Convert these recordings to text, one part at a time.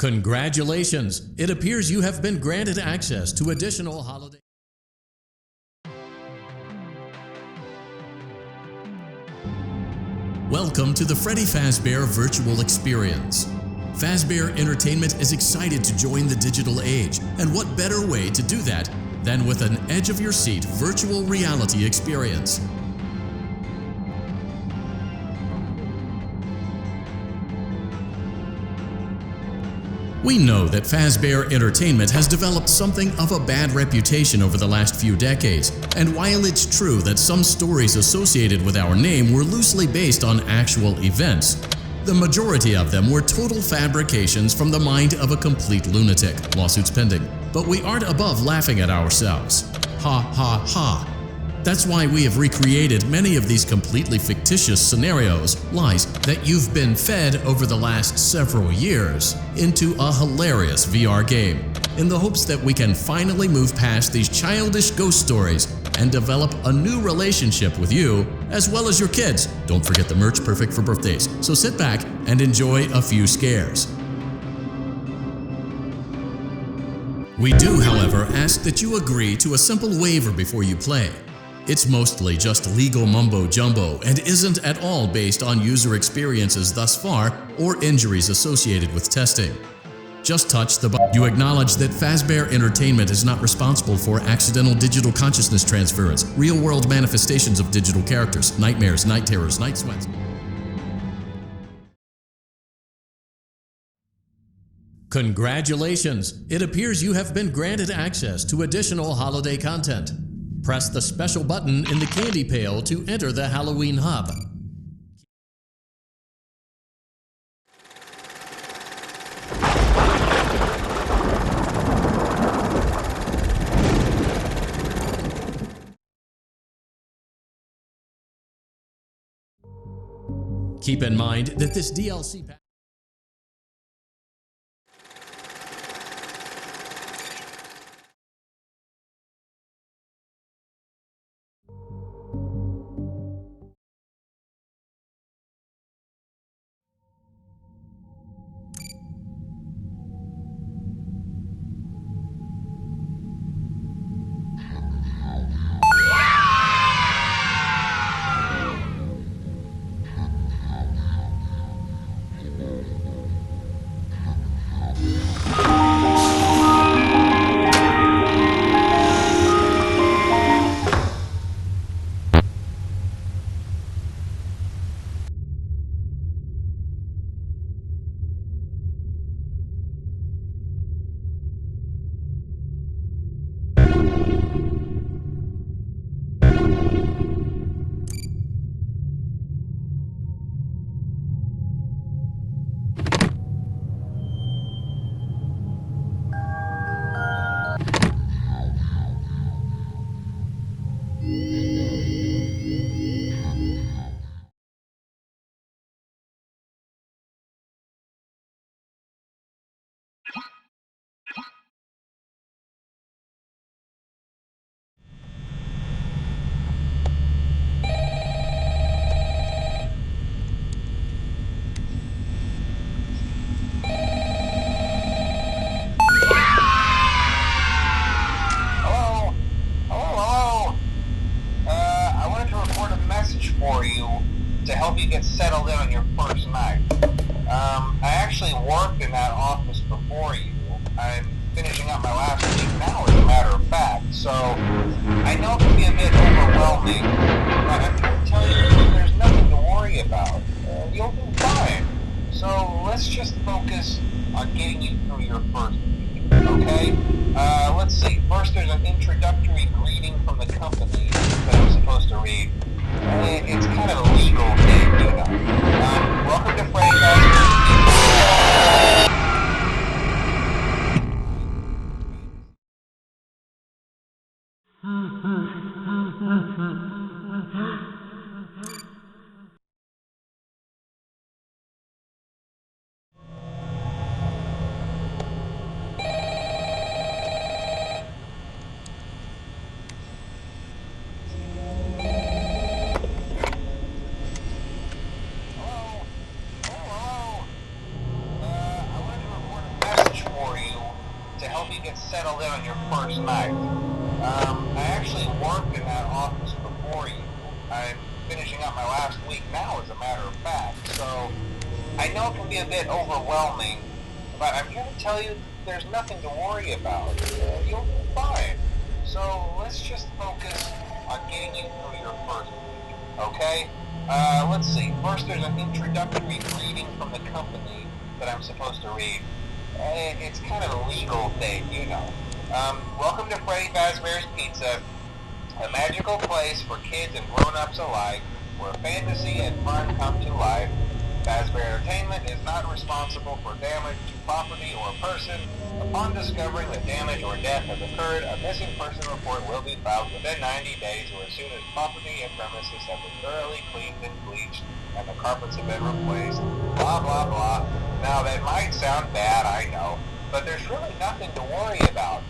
Congratulations! It appears you have been granted access to additional holiday. Welcome to the Freddy Fazbear Virtual Experience. Fazbear Entertainment is excited to join the digital age, and what better way to do that than with an edge-of-your-seat virtual reality experience. We know that Fazbear Entertainment has developed something of a bad reputation over the last few decades, and while it's true that some stories associated with our name were loosely based on actual events, the majority of them were total fabrications from the mind of a complete lunatic, lawsuits pending. But we aren't above laughing at ourselves. Ha ha ha. That's why we have recreated many of these completely fictitious scenarios, lies, that you've been fed over the last several years into a hilarious VR game, in the hopes that we can finally move past these childish ghost stories and develop a new relationship with you, as well as your kids. Don't forget the merch, perfect for birthdays. So sit back and enjoy a few scares. We do, however, ask that you agree to a simple waiver before you play. It's mostly just legal mumbo-jumbo and isn't at all based on user experiences thus far or injuries associated with testing. Just touch the button. You acknowledge that Fazbear Entertainment is not responsible for accidental digital consciousness transference, real-world manifestations of digital characters, nightmares, night terrors, night sweats. Congratulations! It appears you have been granted access to additional holiday content. Press the special button in the candy pail to enter the Halloween hub. Keep in mind that this DLC pack for you to help you get settled in on your first night. I actually worked in that office before you. I'm finishing up my last week now, as a matter of fact, so I know it can be a bit overwhelming, but I'm trying to tell you there's nothing to worry about. You'll do fine. So let's just focus on getting you through your first week, okay? Let's see. First, there's an introductory greeting from the company that I'm supposed to read. It's kind of a legal thing, you know. Welcome to Freddy Fazbear. settled in on your first night. I actually worked in that office before you. I'm finishing up my last week now, as a matter of fact. So I know it can be a bit overwhelming, but I'm here to tell you there's nothing to worry about. You'll be fine. So let's just focus on getting you through your first week, okay? Let's see. First, there's an introductory greeting from the company that I'm supposed to read. It's kind of a legal thing, you know. Welcome to Freddy Fazbear's Pizza, a magical place for kids and grown-ups alike, where fantasy and fun come to life. Fazbear Entertainment is not responsible for damage to property or person. Upon discovering that damage or death has occurred, a missing person report will be filed within 90 days or as soon as property and premises have been thoroughly cleaned and bleached and the carpets have been replaced. Blah, blah, blah. Now, that might sound bad, I know, but there's really nothing to worry about.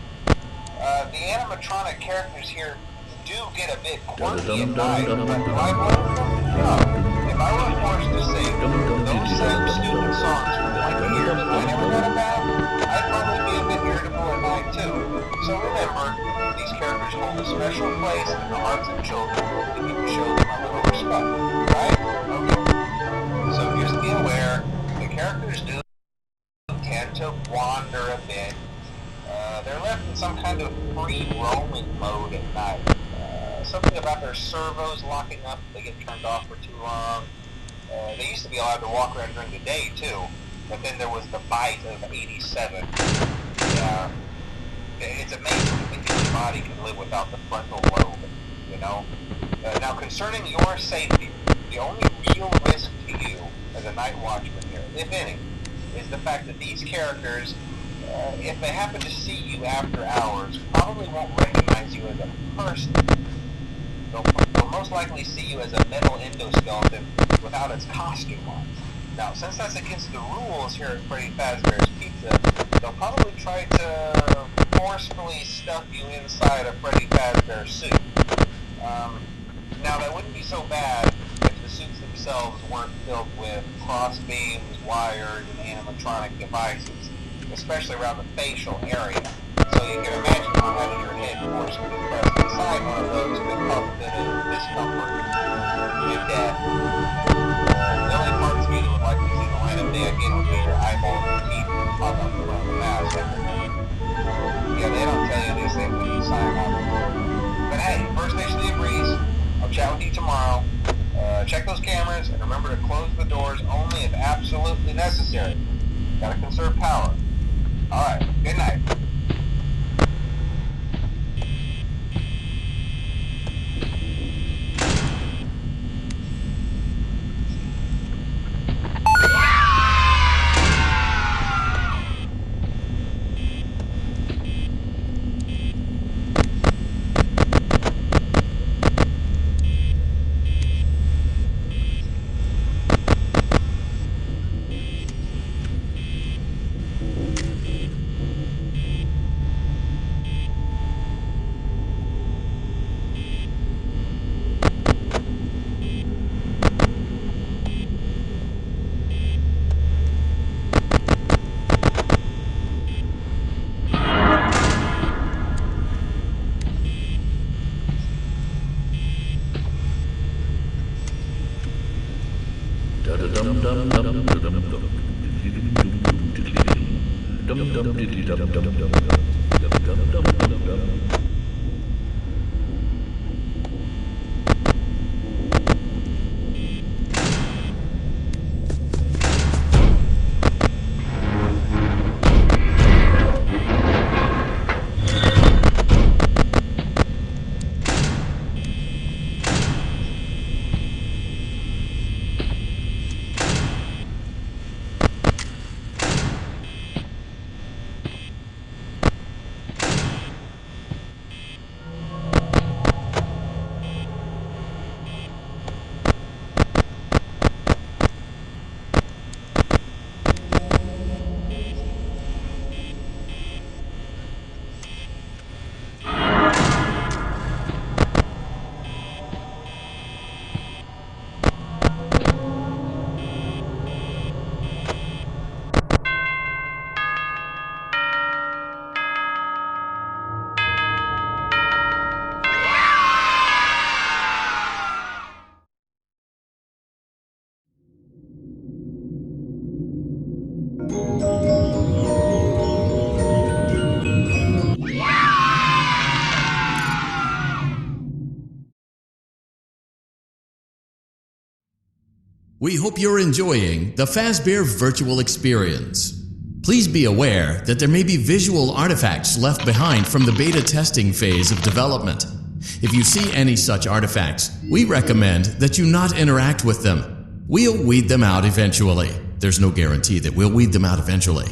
The animatronic characters here do get a bit quirky at night, but do I blame them? No. If I were forced to sing those same stupid songs for 20 years and I never got a bath, I'd probably be a bit irritable at night too. So remember, these characters hold a special place in the hearts of children, and you can show them a little respect, right? Okay. So just be aware, the characters do tend to wander a bit. They're left in some kind of free roaming mode at night. Something about their servos locking up if they get turned off for too long. They used to be allowed to walk around during the day too, but then there was the bite of 87. Yeah, it's amazing that the human body can live without the frontal lobe, you know? Now concerning your safety, the only real risk to you as a night watchman here, if any, is the fact that these characters, if they happen to see you after hours, probably won't recognize you as a person. They'll most likely see you as a metal endoskeleton without its costume on. Now, since that's against the rules here at Freddy Fazbear's Pizza, they'll probably try to forcefully stuff you inside a Freddy Fazbear suit. Now, that wouldn't be so bad if the suits themselves weren't filled with cross beams, wires, and animatronic devices, especially around the facial area. So you can imagine how having your head forcefully pressed inside one of those could cause a bit of discomfort. If death, the only parts of you that would like to see the light of day again would be your eyeballs and teeth pop up in front of the mask. Yeah, they don't tell you these things when you sign up. But hey, first station of breeze. I'll chat with you tomorrow. Check those cameras and remember to close the doors only if absolutely necessary. Gotta conserve power. Alright, good night. We hope you're enjoying the Fazbear virtual experience. Please be aware that there may be visual artifacts left behind from the beta testing phase of development. If you see any such artifacts, we recommend that you not interact with them. We'll weed them out eventually. There's no guarantee that we'll weed them out eventually.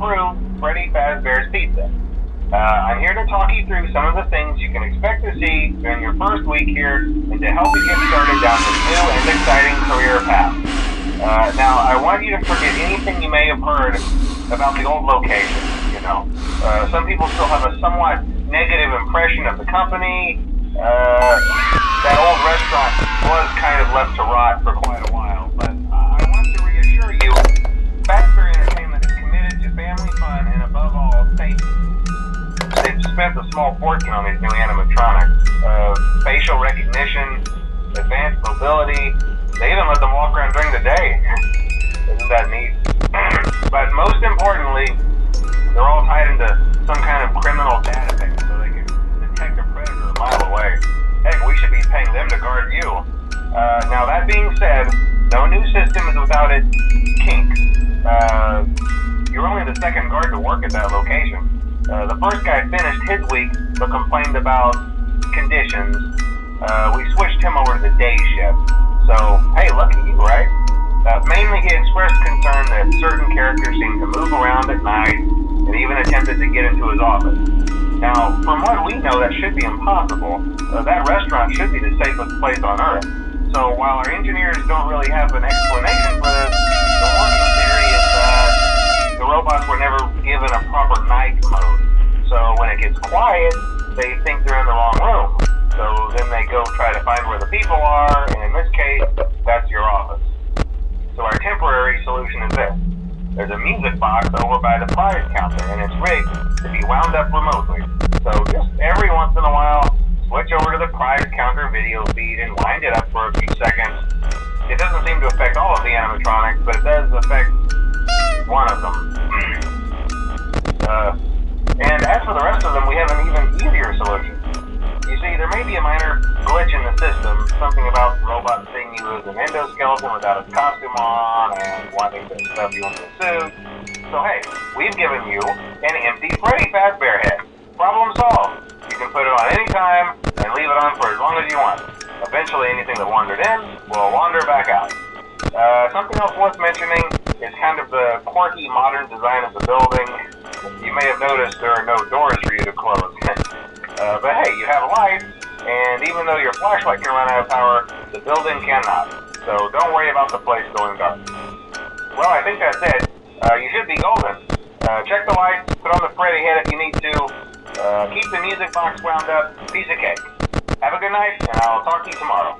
improve Freddy Fazbear's Pizza. I'm here to talk you through some of the things you can expect to see during your first week here and to help you get started down this new and exciting career path. Now, I want you to forget anything you may have heard about the old location, some people still have a somewhat negative impression of the company. That old restaurant was kind of left to rot for quite a while, but I want to reassure you, Fazbear Entertainment is committed to family fun and above all, safety. They've spent a small fortune on these new animatronics. Facial recognition, advanced mobility. They even let them walk around during the day. Isn't that neat? But most importantly, they're all tied into some kind of criminal database so they can detect a predator a mile away. Heck, we should be paying them to guard you. Now that being said, no new system is without its kinks. You're only the second guard to work at that location. The first guy finished his week but complained about conditions. We switched him over to the day shift. So, hey, lucky you, right? Mainly he expressed concern that certain characters seemed to move around at night and even attempted to get into his office. Now, from what we know, that should be impossible. That restaurant should be the safest place on Earth. So while our engineers don't really have an explanation for this, the working theory is that the robots were never given a proper night mode. So when it gets quiet, they think they're in the wrong room. So then they go try to find where the people are, and in this case, that's your office. So our temporary solution is this. There's a music box over by the prize counter, and it's rigged to be wound up remotely. So just every once in a while, switch over to the prize counter video feed and wind it up for a few seconds. It doesn't seem to affect all of the animatronics, but it does affect one of them. And as for the rest of them, we have an even easier solution. You see, there may be a minor glitch in the system, something about the robot seeing you as an endoskeleton without a costume on and wanting to stuff you into a suit. So hey, we've given you an empty Freddy Fazbear head. Problem solved. You can put it on any time and leave it on for as long as you want. Eventually anything that wandered in will wander back out. Something else worth mentioning is kind of the quirky modern design of the building. You may have noticed there are no doors for you to close. But hey, you have a light, and even though your flashlight can run out of power, the building cannot. So don't worry about the place going dark. Well, I think that's it. You should be golden. Check the lights, put on the Freddy head if you need to. Keep the music box wound up, piece of cake. Have a good night, and I'll talk to you tomorrow.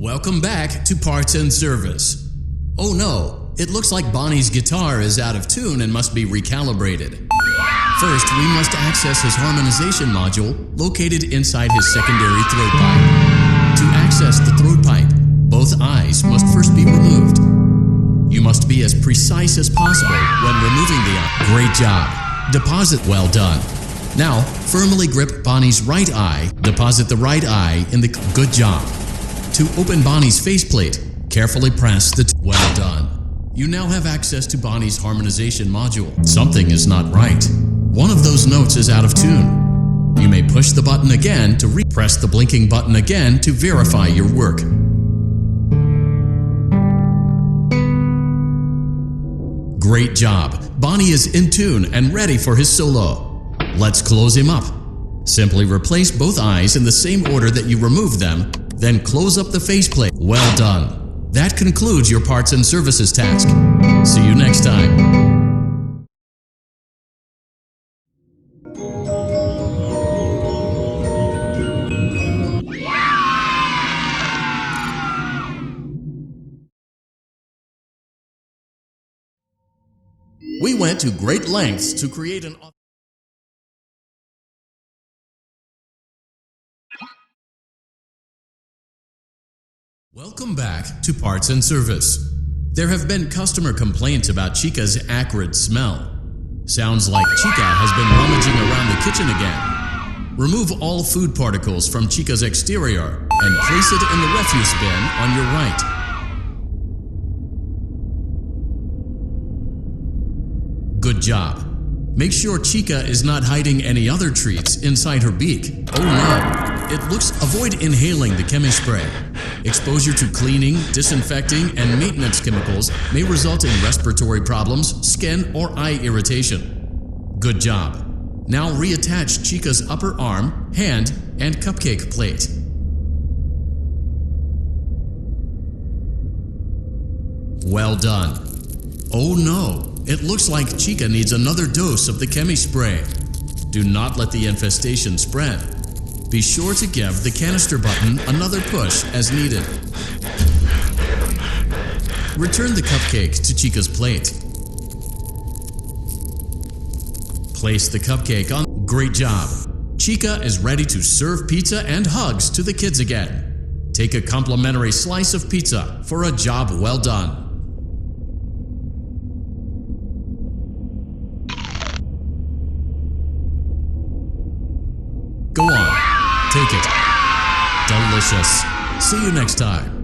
Welcome back to Parts and Service. Oh no, it looks like Bonnie's guitar is out of tune and must be recalibrated. First, we must access his harmonization module located inside his secondary throat pipe. To access the throat pipe, both eyes must first be removed. You must be as precise as possible when removing the eye. Great job. Deposit well done. Now, firmly grip Bonnie's right eye. Deposit the right eye in the... Good job. To open Bonnie's faceplate, carefully press the... Well done. You now have access to Bonnie's harmonization module. Something is not right. One of those notes is out of tune. You may push the button again to press the blinking button again to verify your work. Great job. Bonnie is in tune and ready for his solo. Let's close him up. Simply replace both eyes in the same order that you removed them, then close up the faceplate. Well done. That concludes your parts and services task. See you next time. We went to great lengths to create an... Welcome back to Parts and Service. There have been customer complaints about Chica's acrid smell. Sounds like Chica has been rummaging around the kitchen again. Remove all food particles from Chica's exterior and place it in the refuse bin on your right. Good job. Make sure Chica is not hiding any other treats inside her beak. Oh no! Avoid inhaling the chemi spray. Exposure to cleaning, disinfecting, and maintenance chemicals may result in respiratory problems, skin, or eye irritation. Good job. Now reattach Chica's upper arm, hand, and cupcake plate. Well done. Oh no! It looks like Chica needs another dose of the chemi spray. Do not let the infestation spread. Be sure to give the canister button another push as needed. Return the cupcake to Chica's plate. Place the cupcake on. Great job. Chica is ready to serve pizza and hugs to the kids again. Take a complimentary slice of pizza for a job well done. Go on, take it. Delicious. See you next time.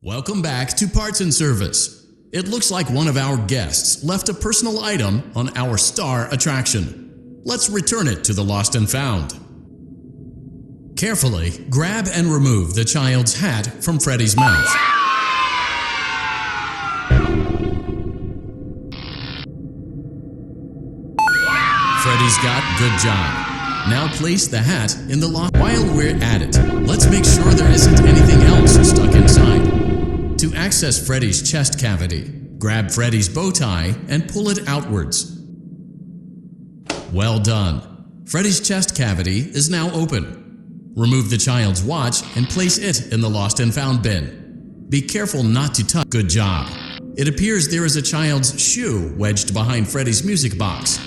Welcome back to Parts and Service. It looks like one of our guests left a personal item on our star attraction. Let's return it to the Lost and Found. Carefully grab and remove the child's hat from Freddy's mouth. Freddy's got good job. Now place the hat in the lock. While we're at it, let's make sure there isn't anything else stuck inside. To access Freddy's chest cavity, grab Freddy's bow tie and pull it outwards. Well done. Freddy's chest cavity is now open. Remove the child's watch and place it in the Lost and Found bin. Be careful not to touch. Good job. It appears there is a child's shoe wedged behind Freddy's music box.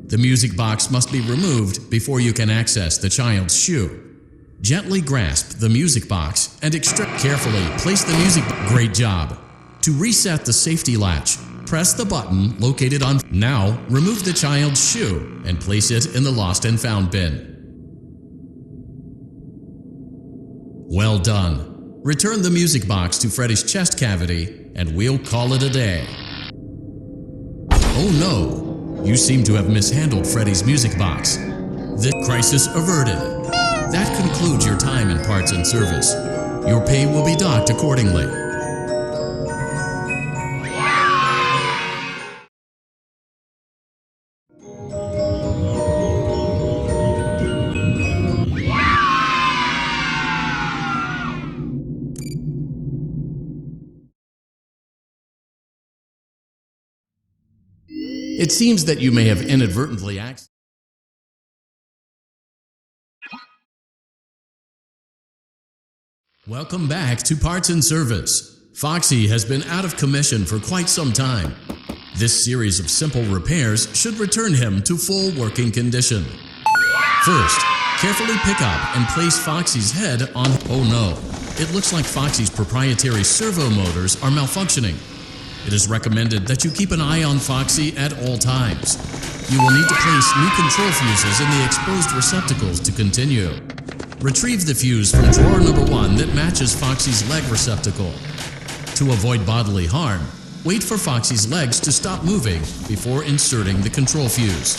The music box must be removed before you can access the child's shoe. Gently grasp the music box and extract. Carefully place the music box. Great job. To reset the safety latch, press the button located on. Now remove the child's shoe and place it in the Lost and Found bin. Well done. Return the music box to Freddy's chest cavity and we'll call it a day. Oh no! You seem to have mishandled Freddy's music box. The crisis averted. That concludes your time in Parts and Service. Your pay will be docked accordingly. It seems that you may have inadvertently accessed. Welcome back to Parts and Service. Foxy has been out of commission for quite some time. This series of simple repairs should return him to full working condition. First, carefully pick up and place Foxy's head on. Oh no, it looks like Foxy's proprietary servo motors are malfunctioning. It is recommended that you keep an eye on Foxy at all times. You will need to place new control fuses in the exposed receptacles to continue. Retrieve the fuse from drawer number 1 that matches Foxy's leg receptacle. To avoid bodily harm, wait for Foxy's legs to stop moving before inserting the control fuse.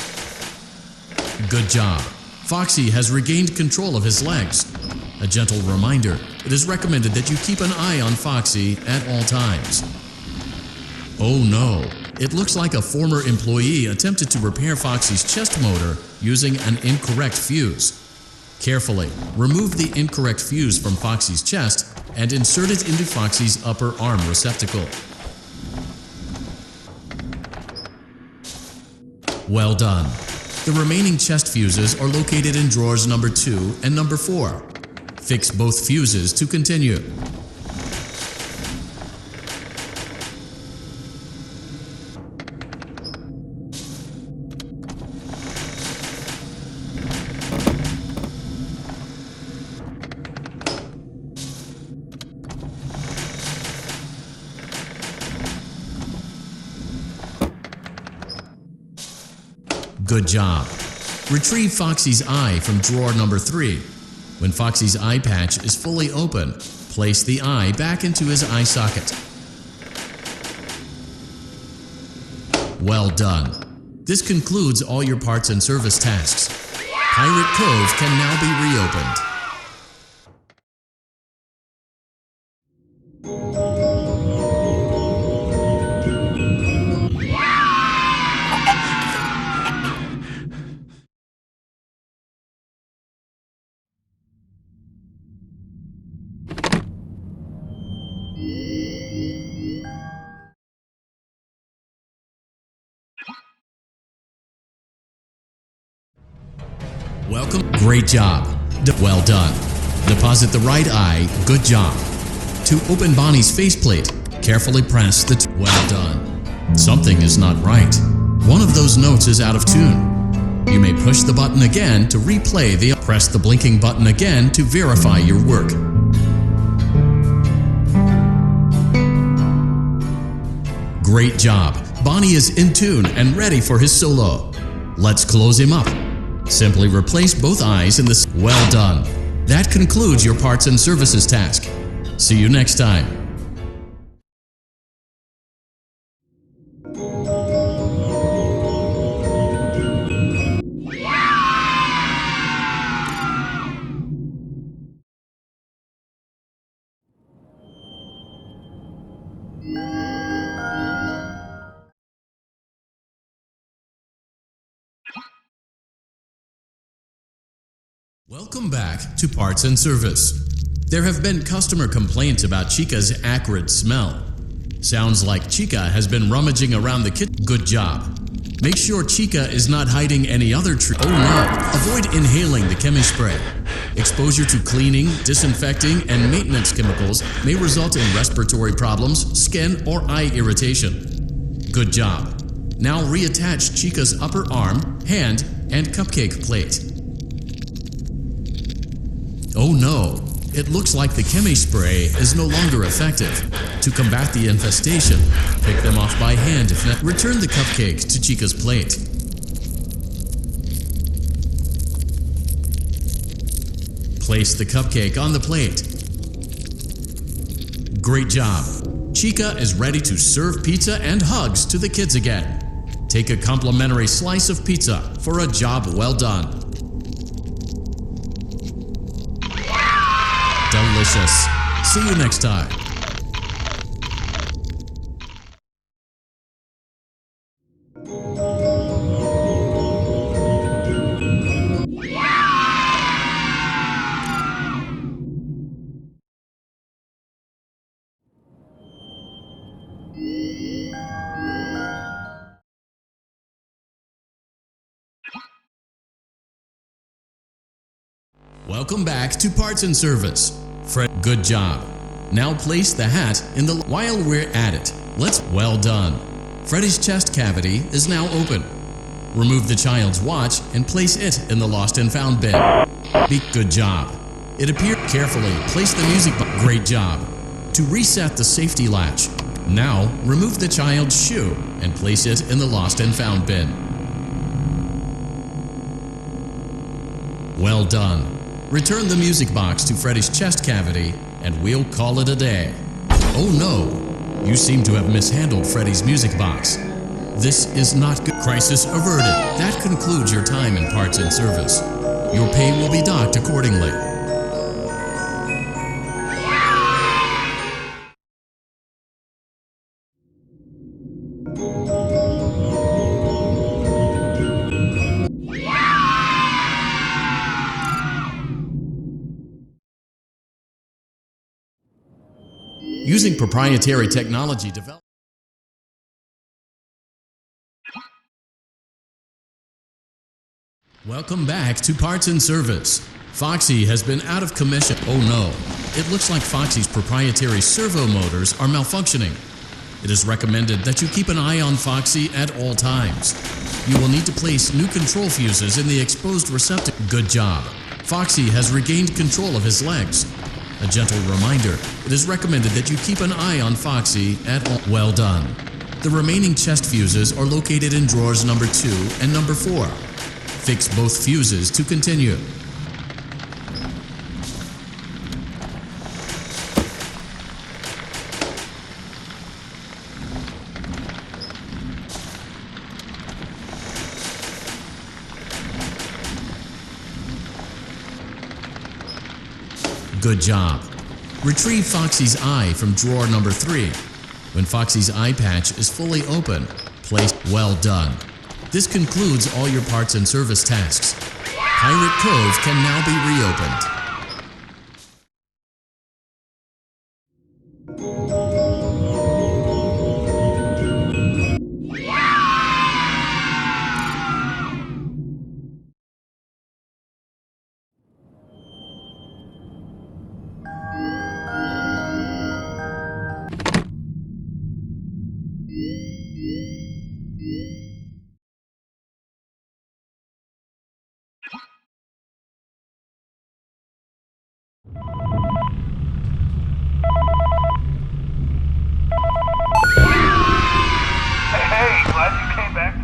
Good job. Foxy has regained control of his legs. A gentle reminder, it is recommended that you keep an eye on Foxy at all times. Oh no, it looks like a former employee attempted to repair Foxy's chest motor using an incorrect fuse. Carefully, remove the incorrect fuse from Foxy's chest and insert it into Foxy's upper arm receptacle. Well done. The remaining chest fuses are located in drawers number 2 and number 4. Fix both fuses to continue. Good job. Retrieve Foxy's eye from drawer number 3. When Foxy's eye patch is fully open, place the eye back into his eye socket. Well done. This concludes all your parts and service tasks. Pirate Cove can now be reopened. Welcome. Great job. Well done. Deposit the right eye. Good job. To open Bonnie's faceplate, carefully press the well done. Something is not right. One of those notes is out of tune. You may push the button again to replay the. Press the blinking button again to verify your work. Great job. Bonnie is in tune and ready for his solo. Let's close him up. Simply replace both eyes in the. Well done. That concludes your parts and services task. See you next time. Welcome back to Parts and Service. There have been customer complaints about Chica's acrid smell. Sounds like Chica has been rummaging around the kitchen. Good job. Make sure Chica is not hiding any other Oh no! Avoid inhaling the chemi spray. Exposure to cleaning, disinfecting, and maintenance chemicals may result in respiratory problems, skin, or eye irritation. Good job. Now reattach Chica's upper arm, hand, and cupcake plate. Oh no! It looks like the chemi spray is no longer effective. To combat the infestation, pick them off by hand if necessary. Return the cupcake to Chica's plate. Place the cupcake on the plate. Great job. Chica is ready to serve pizza and hugs to the kids again. Take a complimentary slice of pizza for a job well done. Delicious. See you next time. Welcome back to Parts and Service. Fred, good job. Now place the hat in the... While we're at it, well done. Freddy's chest cavity is now open. Remove the child's watch and place it in the lost and found bin. Good job. It appeared carefully. Place the music box. Great job. To reset the safety latch, now remove the child's shoe and place it in the lost and found bin. Well done. Return the music box to Freddy's chest cavity and we'll call it a day. Oh no, you seem to have mishandled Freddy's music box. This is not good. Crisis averted. That concludes your time in Parts and Service. Your pay will be docked accordingly. Using proprietary technology developed. Welcome back to Parts and Service. Foxy has been out of commission. Oh no, it looks like Foxy's proprietary servo motors are malfunctioning. It is recommended that you keep an eye on Foxy at all times. You will need to place new control fuses in the exposed receptacle. Good job. Foxy has regained control of his legs. A gentle reminder, it is recommended that you keep an eye on Foxy at all. Well done. The remaining chest fuses are located in drawers number 2 and number 4. Fix both fuses to continue. Good job. Retrieve Foxy's eye from drawer number 3. When Foxy's eye patch is fully open, place. Well done. This concludes all your parts and service tasks. Pirate Cove can now be reopened.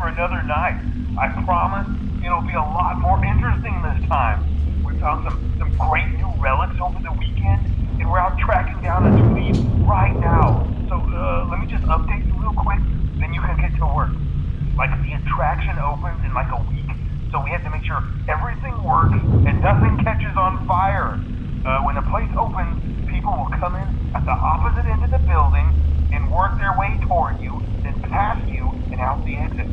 Another night. I promise it'll be a lot more interesting this time. We found some great new relics over the weekend, and we're out tracking down a new lead right now. So let me just update you real quick, then you can get to work. Like, the attraction opens in like a week, so we have to make sure everything works and nothing catches on fire. When the place opens, people will come in at the opposite end of the building and work their way toward you, then past you and out the exit.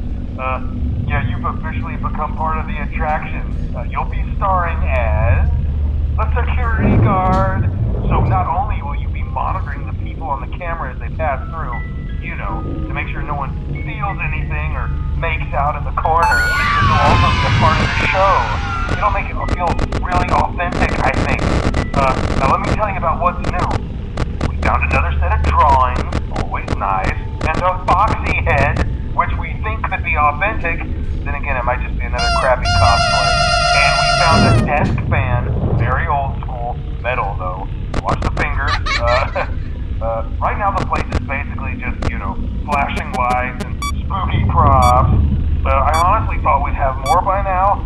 Yeah, you've officially become part of the attraction. You'll be starring as a security guard. So not only will you be monitoring the people on the camera as they pass through, to make sure no one steals anything or makes out in the corner, but you'll also be a part of the show. It'll make it feel really authentic, I think. Now let me tell you about what's new. We found another set of drawings, always nice, and a Foxy head, which we think could be authentic. Then again, it might just be another crappy cosplay. And we found a desk fan, very old school, metal though. Watch the fingers. Right now the place is basically just, flashing lights and spooky props. I honestly thought we'd have more by now.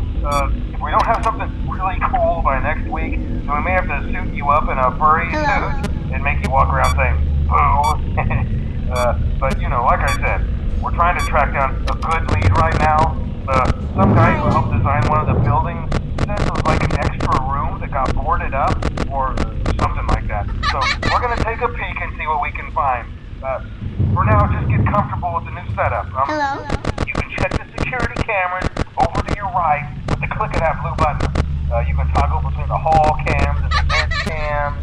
If we don't have something really cool by next week, then we may have to suit you up in a furry suit and make you walk around saying, boo. But like I said, we're trying to track down a good lead right now. Some guy who helped design one of the buildings says it was like an extra room that got boarded up or something like that. So we're going For now, just get comfortable with the new setup. Hello? You can check the security cameras over to your right with the click of that blue button. You can toggle between the hall cams and the vent cams.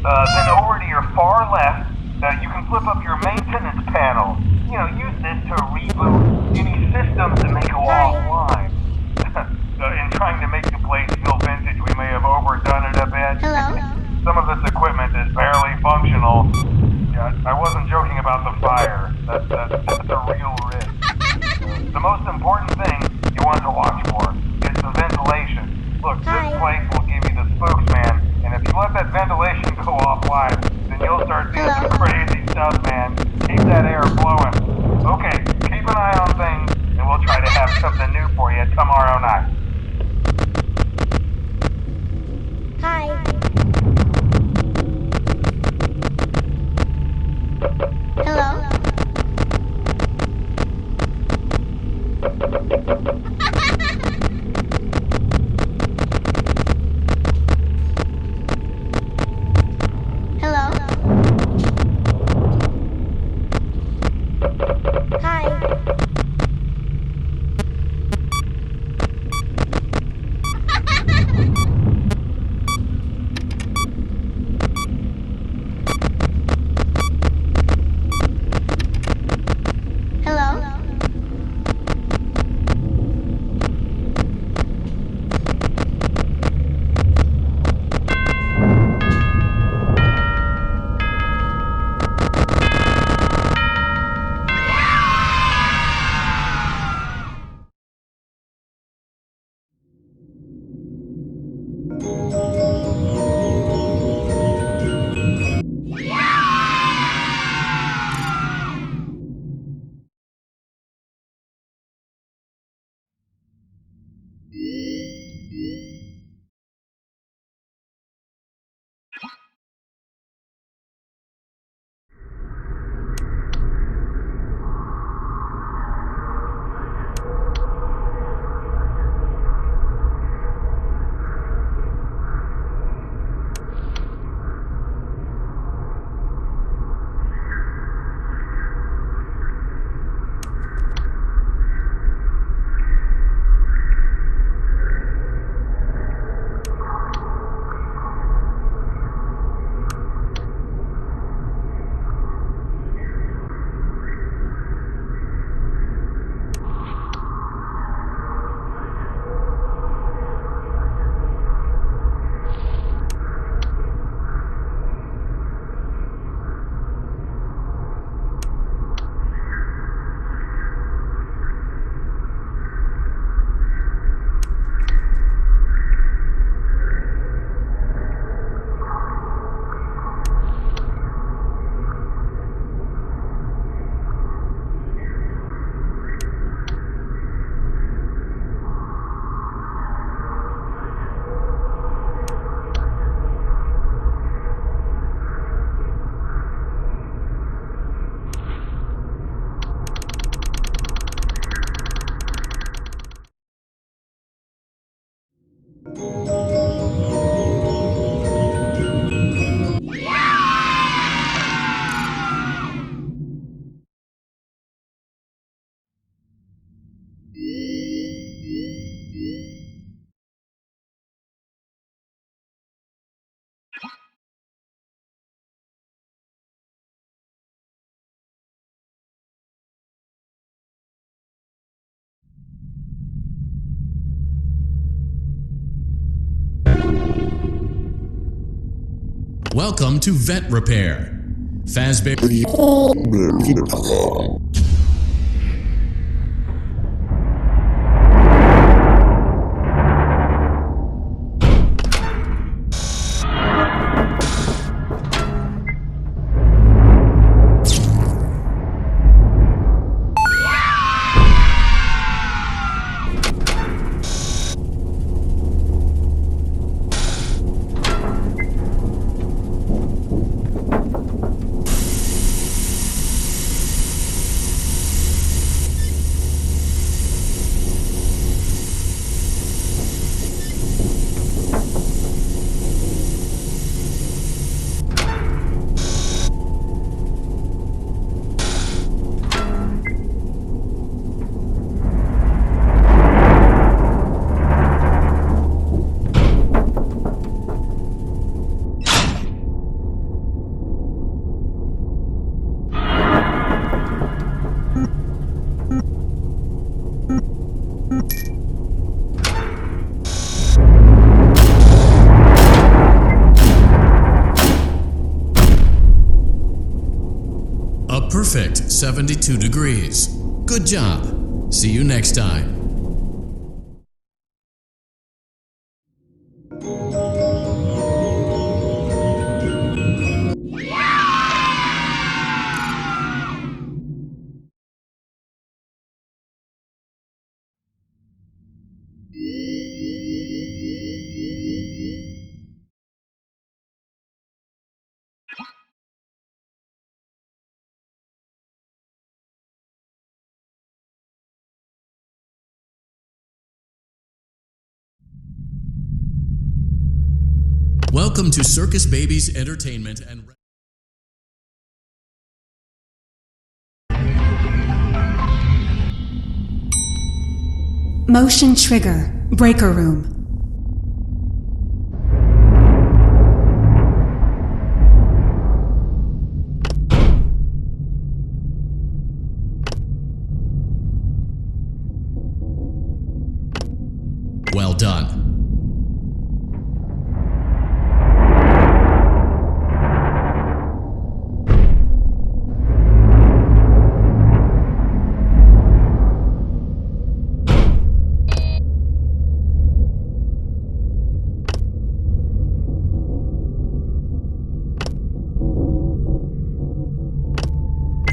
Then over to your far left, you can flip up your maintenance panel. You know, use this to reboot any systems that may go offline. In trying to make the place feel vintage, we may have overdone it a bit. Hello? Some of this equipment is barely functional. Yeah, I wasn't joking about the fire. That's a real risk. The most important thing you want to watch for is the ventilation. Look, this place will give you the spokesman, and if you let that ventilation go offline, then you'll start seeing some crazy stuff, man. Keep that air flowing. Okay, keep an eye on things, and we'll try to have something new for you tomorrow night. Hi. Hello? Hello? Hi. Hello? Welcome to Vet Repair. Fazbear. perfect 72 degrees. Good job. See you next time. Welcome to Circus Baby's Entertainment and Motion trigger. Breaker room. well done.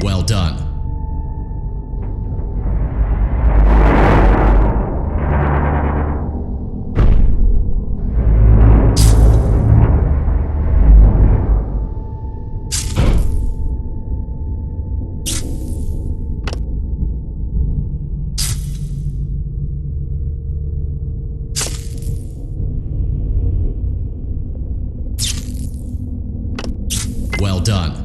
Well done. Well done.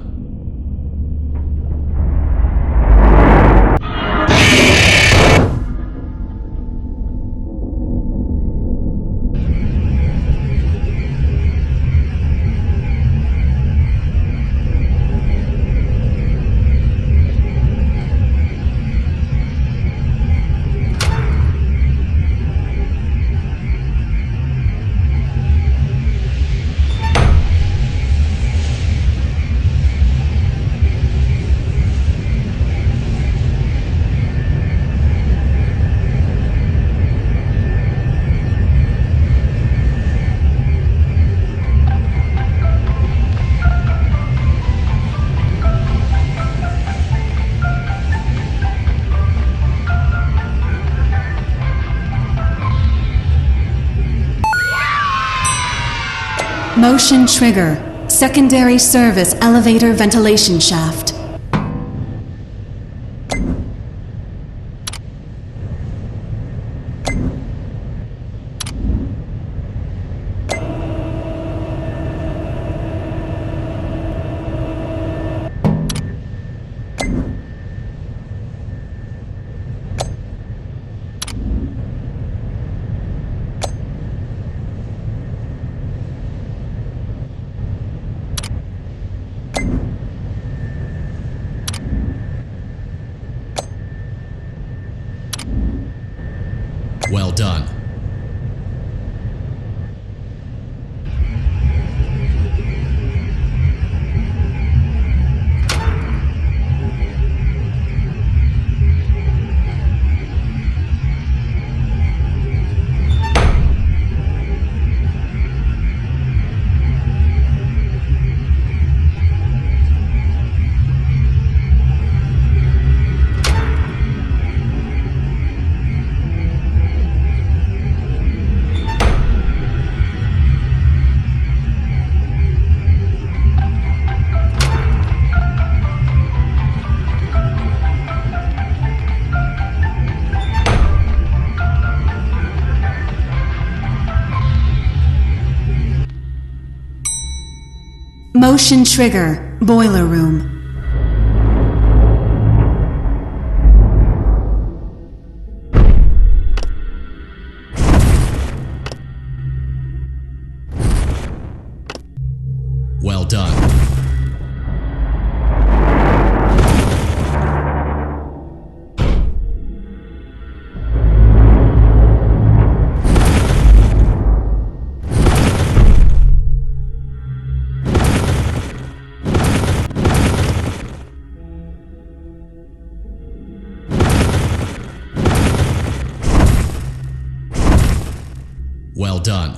Motion trigger. Secondary service elevator ventilation shaft. Well done. Motion trigger. Boiler room. Well done. Well done.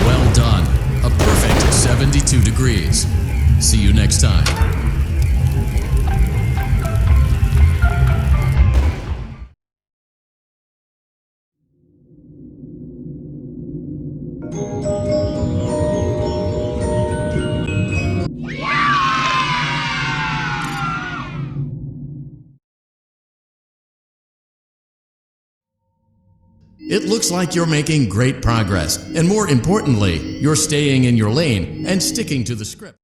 Well done. A perfect 72 degrees. See you next time. It looks like you're making great progress, and more importantly, you're staying in your lane and sticking to the script.